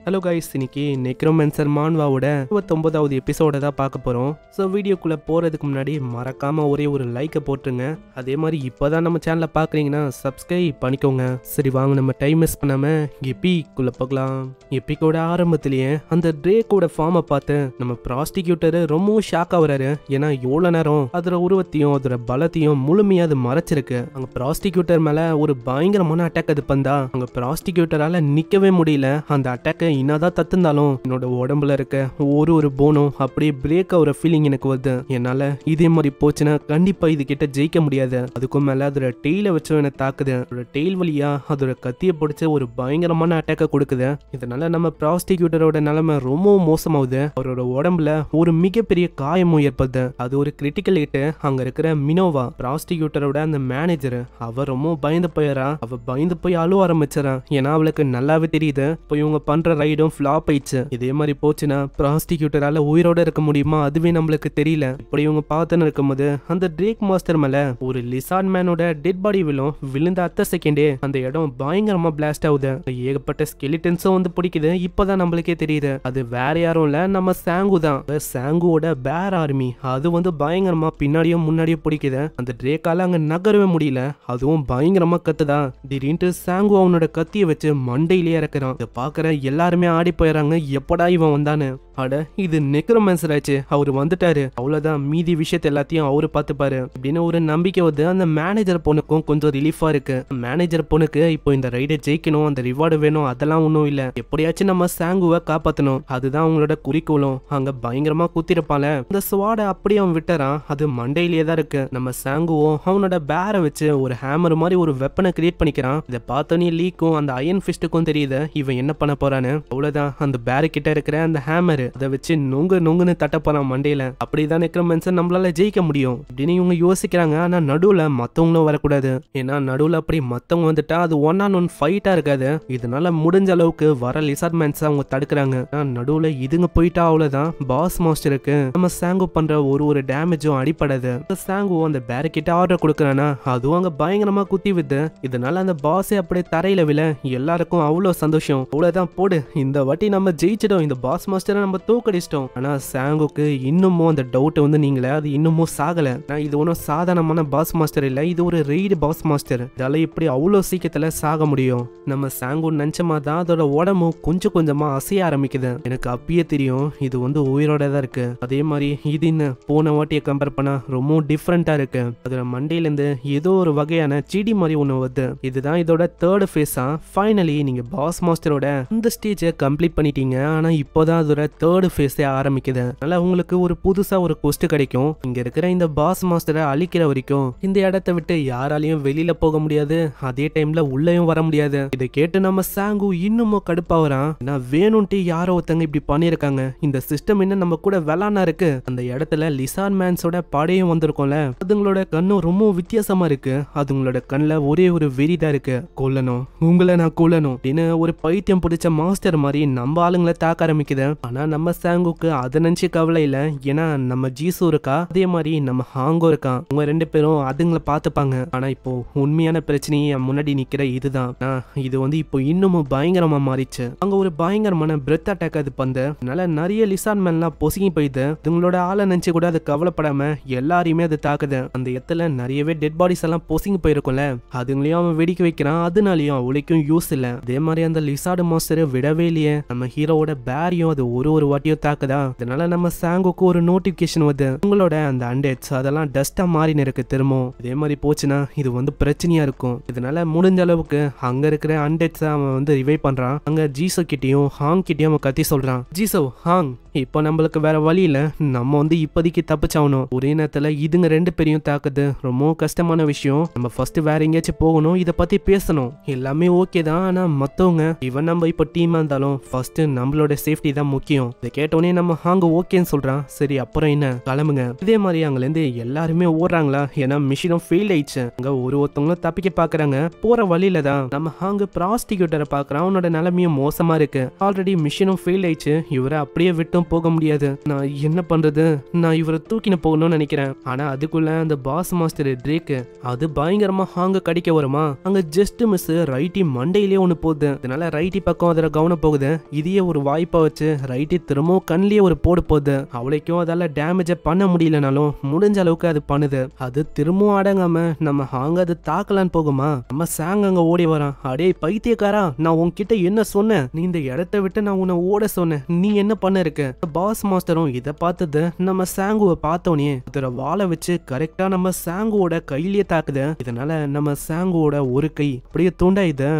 Hello guys, இன்னைக்கு நெக்ரோமேன்சர் மான்வாவோட 29வது எபிசோட தான் பார்க்க போகிறோம். ஸோ வீடியோக்குள்ளே போகிறதுக்கு முன்னாடி மறக்காமல் ஒரே ஒரு லைக்கை போட்டுருங்க. அதே மாதிரி இப்போ தான் நம்ம சேனலை பார்க்குறீங்கன்னா சப்ஸ்கிரைப் பண்ணிக்கோங்க. சரி வாங்க, நம்ம டைம் மிஸ் பண்ணாமல் எப்பிக்குள்ளே போகலாம். எப்பிக்கோட ஆரம்பத்திலேயே அந்த ட்ரேக்கோட ஃபார்மை பார்த்து நம்ம ப்ராஸ்டிக்யூட்டர் ரொம்பவும் ஷாக் ஆகுறாரு. ஏன்னா எவ்வளோ நேரம் அதோட உருவத்தையும் அதோட பலத்தையும் முழுமையாக அது மறைச்சிருக்கு. அங்கே ப்ராஸ்டிக்யூட்டர் மேலே ஒரு பயங்கரமான அட்டாக் அது பண்ணா அங்கே ப்ராஸ்டிக்யூட்டரால் நிற்கவே முடியல. அந்த அட்டாக்கை என்னதான் தத்துந்தாலும் என்னோட உடம்புல இருக்க ஒரு போனும் அப்படியே பிரேக் ஆகிற ஃபீலிங் எனக்கு வருது. என்னால இதே மாதிரி போச்சுன்னா கண்டிப்பா இது கிட்ட ஜெயிக்க முடியாது. அதுக்கும் மேல அதோட டெய்ல வச்சு என்ன தாக்குது. அதோட டெய்ல் வழியா அதோட கத்தியை பிடிச்ச ஒரு பயங்கரமான அட்டாக்கை கொடுக்குது. இதனால நம்ம ப்ராஸ்டிக்யூட்டரோட நிலைமை ரொம்பவும் மோசமாகுது. அவரோட உடம்புல ஒரு மிகப்பெரிய காயமும் ஏற்படுது. அது ஒரு கிரிட்டிக்கல் ஹிட். அங்க இருக்கிற மினோவா, ப்ராஸ்டிக்யூட்டரோட அந்த மேனேஜர், அவ ரொம்ப பயந்து போயிடறா. அவ பயந்து போய் அழுவ ஆரம்பிச்சிடறான். ஏன்னா அவளுக்கு நல்லாவே தெரியுது இப்போ இவங்க பண்ற ரைடும் ஃபிளாப் ஆயிடுச்சு. இதே மாதிரி போச்சுன்னா ப்ராஸ்டிக்யூட்டரால உயிரோட இருக்க முடியுமா அதுவே நம்மளுக்கு தெரியல. இப்படி இவங்க பார்த்துன்னு இருக்கும்போது அந்த ட்ரேக் மாஸ்டர் மேல ஒரு லிசார்ட் மேனோட டெட் பாடி விழுந்த அடுத்த செகண்டே அந்த இடம் பயங்கரமா பிளாஸ்ட் ஆகுது. ஏகப்பட்ட ஸ்கெலிட்டன்ஸும் வந்து பிடிக்குது. இப்பதான் நம்மளுக்கே தெரியுது அது வேற யாரும் இல்ல, நம்ம சாங்கு தான். சாங்குவோட பேர் ஆர்மி அது வந்து பயங்கரமா பின்னாடியும் முன்னாடியும் பிடிக்குது. அந்த ட்ரேக்கால அங்க நகரவே முடியல. அதுவும் பயங்கரமா கத்துதா. திடீர்னு சாங்கு அவனோட கத்தியை வச்சு மண்டையிலே இறக்குறான். இதை பாக்குற எல்லாருமே ஆடி போயிடறாங்க. எப்படா இவன் வந்தானு. அட, இது நெக்ரோமேன்சர் ஆச்சு, அவரு வந்துட்டாரு, அவ்வளவுதான், மீதி விஷயத்த எல்லாத்தையும் அவரு பார்த்துப்பாரு அப்படின்னு ஒரு நம்பிக்கை வந்து அந்த மேனேஜர் பொண்ணுக்கும் கொஞ்சம் ரிலீஃபா இருக்கு. மேனேஜர் பொண்ணுக்கு இப்போ இந்த ரைடை ஜெயிக்கணும், அந்த ரிவார்டு வேணும், அதெல்லாம் ஒன்றும் இல்ல, எப்படியாச்சும் நம்ம சாங்குவை காப்பாற்றணும், அதுதான் அவங்களோட குறிக்கோளும். அங்க பயங்கரமா குத்திருப்பால அந்த ஸ்வாடை அப்படியே அவன் விட்டுறான். அது மண்டையிலேயே தான் இருக்கு. நம்ம சாங்குவும் அவனோட பேரை வச்சு ஒரு ஹேமர் மாதிரி ஒரு வெப்பனை கிரியேட் பண்ணிக்கிறான். இதை பார்த்தோன்னே லீக்கும் அந்த அயன் ஃபிஸ்டுக்கும் தெரியுது இவன் என்ன பண்ண போறான்னு. அவ்வளவுதான், அந்த பேரு கிட்ட இருக்கிற அந்த ஹேமர் அதை வச்சு நொங்குன்னு தட்ட போறான் மண்டையில. அப்படிதான் நெக்ரோமேன்சர் நம்மளால ஜெயிக்க முடியும் அப்படின்னு இவங்க யோசிக்கிறாங்க. ஆனா நடுவுல மத்தவங்களும் வரக்கூடாது. ஏன்னா நடுவுல அப்படி மத்தவங்க வந்துட்டா அது 1-on-1 ஃபைட்டா இருக்காது. இதனால முடிஞ்ச அளவுக்கு வர லிசார்ட் மேன்ஸ் அவங்க தடுக்கிறாங்க. நடுவுல இதுங்க போயிட்டா அவ்வளவுதான், பாஸ் மாஸ்டருக்கு நம்ம சாங்கு பண்ற ஒரு டேமேஜும் அடிப்படாது. சாங்கு அந்த பேரு கிட்ட ஆர்டர் கொடுக்கறானா அதுவும் அங்க பயங்கரமா குத்தி விது. இதனால அந்த பாஸே அப்படியே தரையில விழ எல்லாருக்கும் அவ்வளவு சந்தோஷம். அவ்வளவுதான், போடு, இந்த வாட்டி நம்ம ஜெயிச்சிட்டோம், இந்த பாஸ் மாஸ்டரை நம்ம தூக்கடிச்சிட்டோம். ஆனா சாங்குக்கு இன்னமும் அந்த டவுட் வந்து நீங்களே அது இன்னமும் சாகல. இது ஒன்றும் சாதாரணமான பாஸ் மாஸ்டர் இல்ல, இது ஒரு ரெய்டு பாஸ் மாஸ்டர். இதால இப்படி அவ்வளவு சீக்கிரத்துல சாக முடியும். நம்ம சாங்கு நினைச்சமா தான் அதோட உடம்பு கொஞ்சம் கொஞ்சமா அசைய ஆரம்பிக்குது. எனக்கு அப்பயே தெரியும் இது வந்து உயிரோட தான் இருக்கு. அதே மாதிரி இது இன்னும் போன வாட்டியை கம்பேர் பண்ணா ரொம்ப டிஃப்ரெண்டா இருக்கு. அதோட மண்டையில இருந்து ஏதோ ஒரு வகையான செடி மாதிரி ஒண்ணு வருது. இதுதான் இதோட தேர்ட் ஃபேஸா. ஃபைனலி நீங்க பாஸ் மாஸ்டரோட இந்த ஸ்டேஜை கம்ப்ளீட் பண்ணிட்டீங்க. ஆனா இப்போதான் அதோட தேர்ட் ஃபேஸே ஆரம்பிக்குது. அதனால உங்களுக்கு ஒரு புதுசா ஒரு கொஸ்ட் கிடைக்கும். இங்க இருக்கிற இந்த பாஸ் மாஸ்டரை அழிக்கிற வரைக்கும் இந்த இடத்தை விட்டு யாராலையும் வெளியில போக முடியாது, அதே டைம்ல உள்ளேயும் வர முடியாது. இதை கேட்டு நம்ம சாங்கு இன்னமும் கடுப்பாவறான். நான் வேணும்ட்டு யாரோ ஒருத்தங்க இப்படி பண்ணிருக்காங்க, இந்த சிஸ்டம் என்ன நம்ம கூட வெளானா இருக்கு. அந்த இடத்துல லிசார்ட் மேன்ஸோட படையும் வந்திருக்கும்ல, அதுங்களோட கண்ணும் ரொம்ப வித்தியாசமா இருக்கு. அதுங்களோட கண்ணுல ஒரே ஒரு வெறிதான் இருக்கு, கொல்லணும், உங்களை நான் கொல்லணும் அப்படின்னு ஒரு பைத்தியம் பிடிச்ச மாஸ்டர் மாதிரி நம்ம ஆளுங்களை தாக்க ஆரம்பிக்குது. ஆனா நம்ம சாங்குக்கு அதை நினைச்சு கவலை இல்ல. ஏன்னா நம்ம ஜீசு இருக்கா, அதே மாதிரி நம்ம ஹாங்கோ இருக்கான். அவங்க ரெண்டு பேரும் அதுங்களை பார்த்துப்பாங்க. ஆனா இப்போ உண்மையான பிரச்சனையை முன்னாடி நிக்கிற இதுதான். இது வந்து இப்போ இன்னமும் பயங்கரமா மாறிச்சு. அங்க ஒரு பயங்கரமான பிரெத் அட்டாக் அது பந்து. அதனால நிறைய லிசார்ட் மேன்லாம் பொசுங்கி போயிடுது. இதுங்களோட ஆளை நினைச்சு கூட அது கவலைப்படாம எல்லாரையுமே அது தாக்குது. அந்த இடத்துல நிறையவே டெட் பாடிஸ் எல்லாம் பொசுங்கி போயிருக்கும்ல, அதுங்களையும் அவன் வெடிக்க வைக்கிறான். அதனாலயும் அவளுக்கும் யூஸ் இல்ல. அதே மாதிரி அந்த லிசார்ட் மாஸ்டர் விடவே இல்லையே. நம்ம ஹீரோவோட பேரையும் அது ஒரு வாட்டியும் தாக்குதா. அதனால நம்ம சாங்குக்கு ஒரு நோட்டிபிகேஷன் வருது, உங்களோட அந்த அண்டெட்ஸ் அதெல்லாம் டஸ்டா மாறின்னு இருக்கு திரும்பவும். இதே மாதிரி போச்சுன்னா இது வந்து பிரச்சனையா இருக்கும். இதனால முடிஞ்ச அளவுக்கு அங்க இருக்கிற அண்டெட்ஸ் அவன் வந்து ரிவைவ் பண்றான். அங்க ஜீசோ கிட்டயும் ஹாங் கிட்டயும் அவன் கத்தி சொல்றான், ஜீசோ, ஹாங், இப்போ நம்மளுக்கு வேற வழி இல்ல, நம்ம வந்து இப்போதைக்கு தப்பிச்சாகணும். ஒரே நேரத்துல இதுங்க ரெண்டு பேரையும் தாக்குது, ரொம்ப கஷ்டமான விஷயம். நம்ம ஃபர்ஸ்ட் வேற எங்கேயாச்சும் போகணும், இதை பத்தி பேசணும். எல்லாமே ஓகே தான், ஆனா மத்தவங்க இவன் நம்ம இப்போ டீமா இருந்தாலும் ஃபர்ஸ்ட் நம்மளோட சேஃப்டி தான் முக்கியம். இதை கேட்டோடனே நம்ம ஹாங்க ஓகேன்னு சொல்றான். சரி அப்புறம் என்ன, கிளம்புங்க. இதே மாதிரி அங்கல இருந்து எல்லாருமே ஓடுறாங்களா, ஏன்னா மிஷினும் ஃபெயில் ஆயிடுச்சு. அங்க ஒருத்தவங்களும் தப்பிக்க பாக்குறாங்க. போற வழியில தான் நம்ம ஹாங்க ப்ராஸ்டிக்யூட்டரை பாக்குறான். அவனோட நிலைமையும் மோசமா இருக்கு. ஆல்ரெடி மிஷினும் ஃபெயில் ஆயிடுச்சு, இவரை அப்படியே விட்டும் என்னாலும் போக முடியாது. நான் என்ன பண்றது? நான் இவரை தூக்கின போகணும்னு நினைக்கிறேன். ஆனா அதுக்குள்ள அந்த பாஸ் மாஸ்டர் ட்ரேக் அது பயங்கரமா ஹாங்க கடிக்க வருமா. அங்க ஜஸ்ட் மிஸ் ரைட்டி மண்டையிலேயே ஒண்ணு போகுது. அதனால ரைட்டி பக்கம் அதுல கவனம் போகுது. இதையே ஒரு வாய்ப்பா வச்சு ரைட்டி திரும்பவும் கண்ணிலேயே ஒரு போடு போகுது. அவளைக்கும் அதால டேமேஜ பண்ண முடியலனாலும் முடிஞ்ச அளவுக்கு அது பண்ணுது. அது திரும்பவும் அடங்காம நம்ம ஹாங்க அது தாக்கலான்னு போகுமா. நம்ம சாங் அங்க ஓடி வரான். அடே பைத்தியக்காரா, நான் உன்கிட்ட என்ன சொன்னேன்? நீ இந்த இடத்த விட்டு நான் உன்னை ஓட சொன்னேன், நீ என்ன பண்ண இருக்க? பாஸ் மாஸ்டரும் இதை பார்த்தது நம்ம சாங்குவை பார்த்தோனே அதோட வாழை வச்சு கரெக்டா நம்ம சாங்குவோட கையிலேயே தாக்குது. இதனால நம்ம சாங்குவோட ஒரு கை அப்படியே துண்டாயுது.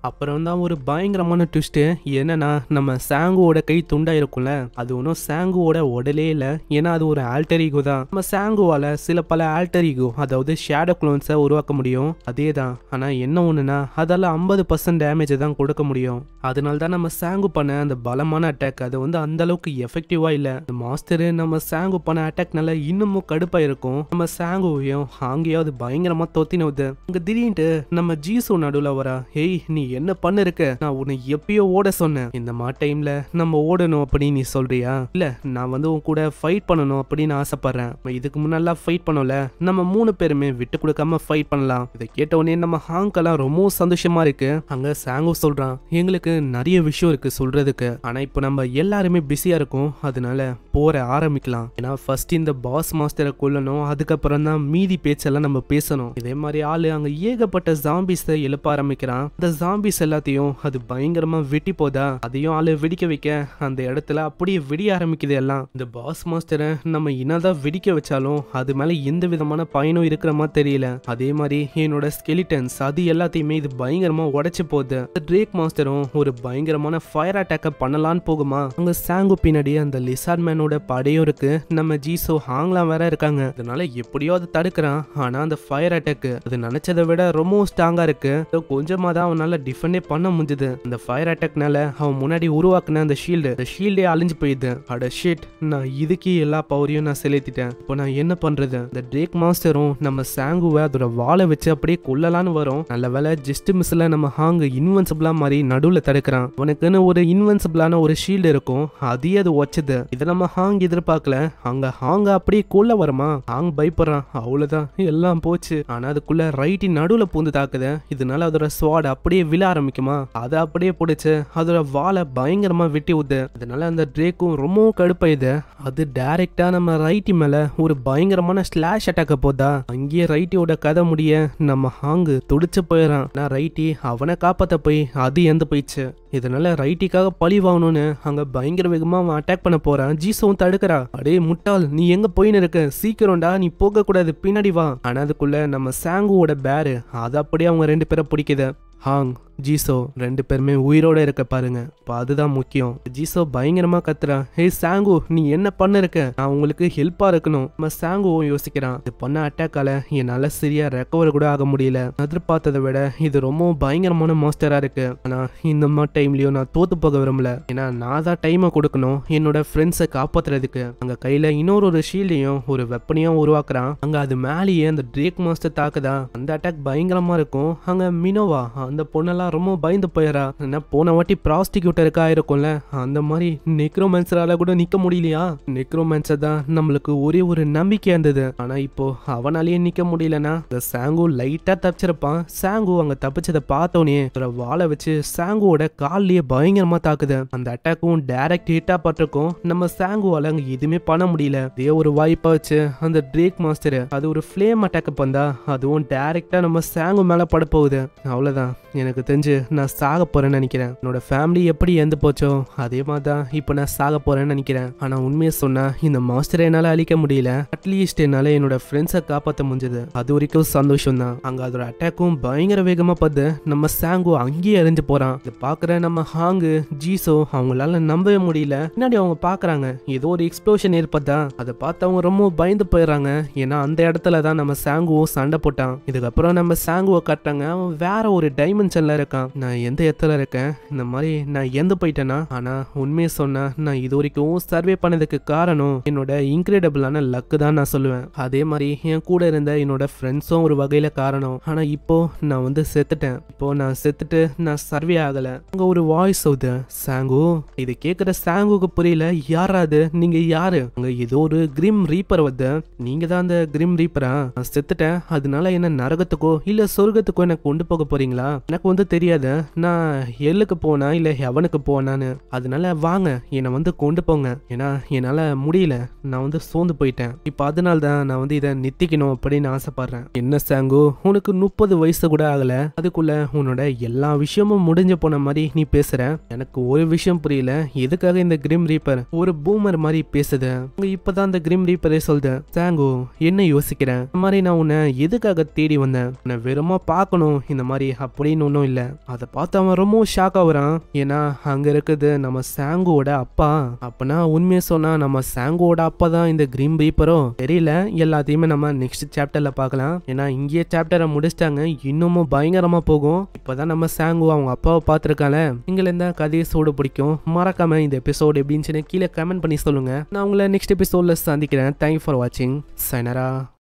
அப்புறம் தான் ஒரு பயங்கரமான ட்விஸ்ட். என்னன்னா நம்ம சாங்குவோட கை துண்டா இருக்கும்ல, அது ஒன்றும் சாங்குவோட உடலே இல்லை. ஏன்னா அது ஒரு ஆல்டர் ஈகோ தான். நம்ம சாங்குவால பல ஆல்டர் ஈகோ, அதாவது ஷேடோ குளோன்ஸை உருவாக்க முடியும். அதே தான். ஆனா என்ன ஒண்ணுனா அதால 50% டேமேஜ் தான் கொடுக்க முடியும். அதனால தான் நம்ம சாங்கு பண்ண அந்த பலமான அட்டாக் அது அந்த அளவுக்கு எஃபெக்டிவா இல்லை. மாஸ்டர் நம்ம சாங்கு பண்ண அட்டாக்னால இன்னமும் கடுப்பா இருக்கும். நம்ம சாங்குவையும் அங்கேயும் அது பயங்கரமா தொத்தினது. அங்க திடீர்னு நம்ம ஜீசு நடுவுல வரா. ஹேய், நீ என்ன பண்ண இருக்க? நான் உன்னை எப்பயோ ஓட சொன்னேன். இந்த டைம்ல நம்ம ஓடணும் அப்படின்னு நீ சொல்றியா? இல்ல, நான் உன் கூட ஃபைட் பண்ணணும் அப்படின்னு ஆசைப்படுறேன். இதுக்கு முன்னெல்லாம் ஃபைட் பண்ணல, நம்ம 3 பேருமே விட்டு கொடுக்காம ஃபைட் பண்ணலாம். இதை கேட்ட உடனே நம்ம ஹாங்கெல்லாம் ரொம்ப சந்தோஷமா இருக்கு. அங்க சாங்கு சொல்றான், எங்களுக்கு நிறைய விஷயம் இருக்கு சொல்றதுக்கு, ஆனா இப்போ நம்ம எல்லாருமே பிஸியா இருக்கோம், அதனால போற ஆரம்பிக்கலாம். ஏன்னா ஃபர்ஸ்ட் இந்த பாஸ் மாஸ்டரை கொல்லணும், அதுக்கப்புறம் தான் மீதி பேச்செல்லாம் நம்ம பேசணும். இதே மாதிரி ஆளு அங்க ஏகப்பட்ட ஜாம்பிஸை எழுப்ப ஆரம்பிக்கிறான். அந்த ஜாம்பிஸ் எல்லாத்தையும் அது பயங்கரமா வெட்டி போதா, அதையும் ஆளு வெடிக்க வைக்க அந்த இடத்துல அப்படியே வெடிய ஆரம்பிக்குது எல்லாம். இந்த பாஸ் மாஸ்டரை நம்ம என்னதான் வெடிக்க வச்சாலும் அது மேல எந்த விதமான பயனும் இருக்கிற மாதிரி தெரியல. அதே மாதிரி என்னோட ஸ்கெலிட்டன்ஸ் அது எல்லாத்தையுமே இது பயங்கரமா உடைச்சு போகுது. ட்ரேக் மாஸ்டரும் ஒரு பயங்கரமான ஃபயர் அட்டாக்க பண்ணலான்னு போகுமா. அங்க சாங்கு பின்னாடி அந்த லிசார்ட் மேனோட படையும் இருக்கு. நம்ம ஜீசோ ஹாங்லாம் வேற இருக்காங்க. அதனால எப்படியோ அதை தடுக்கிறான். ஆனா அந்த ஃபயர் அட்டாக் அது நினைச்சதை விட ரொம்ப ஸ்ட்ராங்கா இருக்கு. கொஞ்சமா தான் அவனால டிஃபெண்டே பண்ண முடிஞ்சது. அந்த ஃபயர் அட்டாக்னால அவன் முன்னாடி உருவாக்குன அந்த ஷீல்டே அழிஞ்சு போயிடுது. அட ஷிட், நான் இதுக்கு எல்லா பவரையும் நான் செலுத்திட்டேன். இப்போ நான் என்ன பண்றது? இந்த ட்ரேக் மாஸ்டரும் நம்ம சாங்குவை அதோட வாழை வச்சு அப்படியே கொல்லலான்னு வரும். நல்ல வேலை ஜஸ்ட் மிஸ்ல நம்ம ஹாங் இன்வென்சிபிளா மாதிரி நடுவுல தடுக்கிறான். அவனுக்குன்னு ஒரு இன்வென்சிபிளான ஒரு ஷீல்டு இருக்கும், அதையே அது வச்சது. இதை நம்ம ஹாங் எதிர்பார்க்கல. அங்க ஹாங்க அப்படியே கொல்ல வரமா. ஹாங் பயப்படுறான். அவ்வளவுதான், எல்லாம் போச்சு. ஆனா அதுக்குள்ள ரைட்டி நடுவுல பூந்து தாக்குது. இதனால அதோட ஸ்வாட் அப்படியே விழ ஆரம்பிக்குமா. அதை அப்படியே பிடிச்சு அதோட வாழை பயங்கரமா வெட்டி விடுது. அதனால அந்த ட்ரேக்கும் ரொம்ப கடுப்பாயுது. அது டைரக்டா நம்ம ரைட்டி மேல ஒரு பயங்கரமான ஸ்லாஷ் அட்டாக்க போதா. அங்கேயே ரைட்டியோட கதை முடிய நம்ம ஹாங்கு துடிச்சு போயிடறான். நான் ரைட்டி அவனை காப்பாத்த போய் அது எந்த போயிடுச்சு. இதனால ரைட்டிக்காக பழி வாங்கணும்னு அங்க பயங்கர வேகமா அவன் அட்டாக் பண்ண போறான். ஜீசோவும் தடுக்கிறா. அடே முட்டாள், நீ எங்க போயின்னு இருக்க? சீக்கிரம்டா, நீ போக கூடாது, பின்னாடி வா. ஆனா அதுக்குள்ள நம்ம சாங்குவோட பேரு அது அப்படியே அவங்க 2 பேரை பிடிக்குது. ஹாங், ஜீசோ 2 பேருமே உயிரோட இருக்க பாருங்க, இப்போ அதுதான் முக்கியம். ஜீசோ பயங்கரமா கத்துறான். ஹே சாங்கு, நீ என்ன பண்ண இருக்க? நான் உங்களுக்கு ஹெல்ப்பா இருக்கணும். நம்ம சாங்குவும் யோசிக்கிறான், இது பண்ண அட்டாக்கால என்னால சரியா ரெக்கவர் கூட ஆக முடியல. எதிர்பார்த்ததை விட இது ரொம்ப பயங்கரமான மாஸ்டரா இருக்கு. ஆனா இந்த டைம்லயும் நான் தோத்து போக விரும்பல. ஏன்னா நான் தான் டைமை கொடுக்கணும் என்னோட ஃப்ரெண்ட்ஸை காப்பாத்துறதுக்கு. அங்க கையில இன்னொரு ஷீல்டையும் ஒரு வெப்பனையும் உருவாக்குறான். அங்க அது மேலேயே அந்த ட்ரேக் மாஸ்டர் தாக்குதா. அந்த அட்டாக் பயங்கரமா இருக்கும். அங்க மினோவா அந்த பொண்ணெல்லாம் ரொம்ப பயந்து போயிடறா. என்ன போன வாட்டி ப்ராஸ்டிக்யூட்டருக்கு ஆயிருக்கும்ல, அந்த மாதிரி நெக்ரோமேன்சரால கூட நிக்க முடியலையா? நெக்ரோமேன்சர் தான் நம்மளுக்கு ஒரே ஒரு நம்பிக்கை இருந்தது. ஆனா இப்போ அவனாலேயே நிக்க முடியலனா இந்த சாங்கு லைட்டா தப்பிச்சிருப்பான். சாங்கு அங்க தப்பிச்சதை பார்த்தோன்னே வாழை வச்சு சாங்குவோட கால்லயே பயங்கரமா தாக்குது. அந்த அட்டாக்கும் டைரக்ட் ஹிட்டா பட்டிருக்கும். நம்ம சாங்குவால அங்க எதுவுமே பண்ண முடியல. இதே ஒரு வாய்ப்பா வச்சு அந்த ட்ரேக் மாஸ்டர் அது ஒரு ஃபிளேம் அட்டாக் பண்ணா அதுவும் டைரக்டா நம்ம சாங்கு மேல பட போகுது. அவ்வளவுதான், எனக்கு தெரிஞ்சு நான் சாக போறேன்னு நினைக்கிறேன். என்னோட ஃபேமிலி எப்படி இறந்து போச்சோ அதே மாதிரி தான் இப்போ நான் சாக போறேன்னு நினைக்கிறேன். ஆனா உண்மையை சொன்னா இந்த மாஸ்டரை என்னால அழிக்க முடியல. அட்லீஸ்ட் என்னால என்னோட ஃப்ரெண்ட்ஸை காப்பாற்ற முடிஞ்சது. அது வரைக்கும் சந்தோஷம் தான். அங்க அதோட அட்டாக்கும் பயங்கர வேகமா பார்த்து நம்ம சாங்கு அங்கேயே எரிஞ்சு போறான். இதை பாக்குற நம்ம ஹாங்கு ஜீசோ அவங்களால நம்பவே முடியல. பின்னாடி அவங்க பாக்குறாங்க ஏதோ ஒரு எக்ஸ்ப்ளோஷன் ஏற்பட்டா. அதை பார்த்து அவங்க ரொம்ப பயந்து போயிடுறாங்க. ஏன்னா அந்த இடத்துல தான் நம்ம சாங்குவும் சண்டை போட்டான். இதுக்கப்புறம் நம்ம சாங்குவை கட்டுறாங்க. அவன் வேற ஒரு டைமென்ஷன்ல இருக்கான். இருக்கான், நான் எந்த இடத்துல இருக்கேன், இந்த மாதிரி நான் எந்த போயிட்டேன்னா. ஆனா உண்மையை சொன்னா நான் இது வரைக்கும் சர்வே பண்ணதுக்கு காரணம் என்னோட இன்கிரெடிபிளான லக்கு தான் நான் சொல்லுவேன். அதே மாதிரி என் கூட இருந்த என்னோட ஃப்ரெண்ட்ஸும் ஒரு வகையில காரணம். ஆனா இப்போ நான் வந்து செத்துட்டேன். இப்போ நான் செத்துட்டு நான் சர்வே ஆகல. அங்க ஒரு வாய்ஸ் ஆகுது, சாங்கு. இது கேக்குற சாங்குக்கு புரியல, யாராது நீங்க யாரு? அங்க ஏதோ ஒரு கிரிம் ரீப்பர் வந்து, நீங்க தான் அந்த கிரிம் ரீப்பரா? நான் செத்துட்டேன், அதனால என்ன நரகத்துக்கோ இல்ல சொர்க்கத்துக்கோ எனக்கு கொண்டு போக போறீங்களா? எனக்கு வந்து தெரியாது நான் எல்லுக்கு போனா இல்ல ஹெவனுக்கு போனான்னு. அதனால வாங்க என்னை வந்து கொண்டு போங்க. ஏன்னா என்னால முடியல, நான் வந்து சோர்ந்து போயிட்டேன். இப்ப அதனால தான் நான் வந்து இதை நித்திக்கணும் அப்படின்னு ஆசைப்படுறேன். என்ன சாங்கு, உனக்கு 30 வயசு கூட ஆகல, அதுக்குள்ள உன்னோட எல்லா விஷயமும் முடிஞ்சு போன மாதிரி நீ பேசுற. எனக்கு ஒரு விஷயம் புரியல, எதுக்காக இந்த கிரிம் ரீப்பர் ஒரு பூமர் மாதிரி பேசுது? இப்பதான் இந்த கிரிம் ரீப்பரே சொல்லுது, சாங்கு என்ன யோசிக்கிறேன், இந்த மாதிரி நான் உன்னை எதுக்காக தேடி வந்தேன், உன்னை வெறுமா பார்க்கணும் இந்த மாதிரி அப்படின்னு ஒன்றும் இல்லை. அதை பார்த்து அவன் ரொம்ப ஷாக் ஆகுறான். ஏன்னா அங்க இருக்குது நம்ம சாங்குவோட அப்பா. அப்பனா உண்மையை சொன்னா நம்ம சாங்குவோட அப்பா தான் இந்த கிரீம் ரீப்பரோ தெரியல. எல்லாத்தையுமே நம்ம நெக்ஸ்ட் சாப்டர்ல பார்க்கலாம். ஏன்னா இங்கேயே சாப்டரை முடிச்சிட்டாங்க, இன்னமும் பயங்கரமா போகும். இப்பதான் நம்ம சாங்கு அவங்க அப்பாவை பார்த்துருக்காங்க. நீங்கள இந்த கதையை சோடு பிடிக்கும், மறக்காம இந்த எபிசோடு எப்படின்னு கீழே கமெண்ட் பண்ணி சொல்லுங்க. நான் உங்களை நெக்ஸ்ட் எபிசோட்ல சந்திக்கிறேன். தேங்க்யூ ஃபார் வாட்சிங். சைனரா.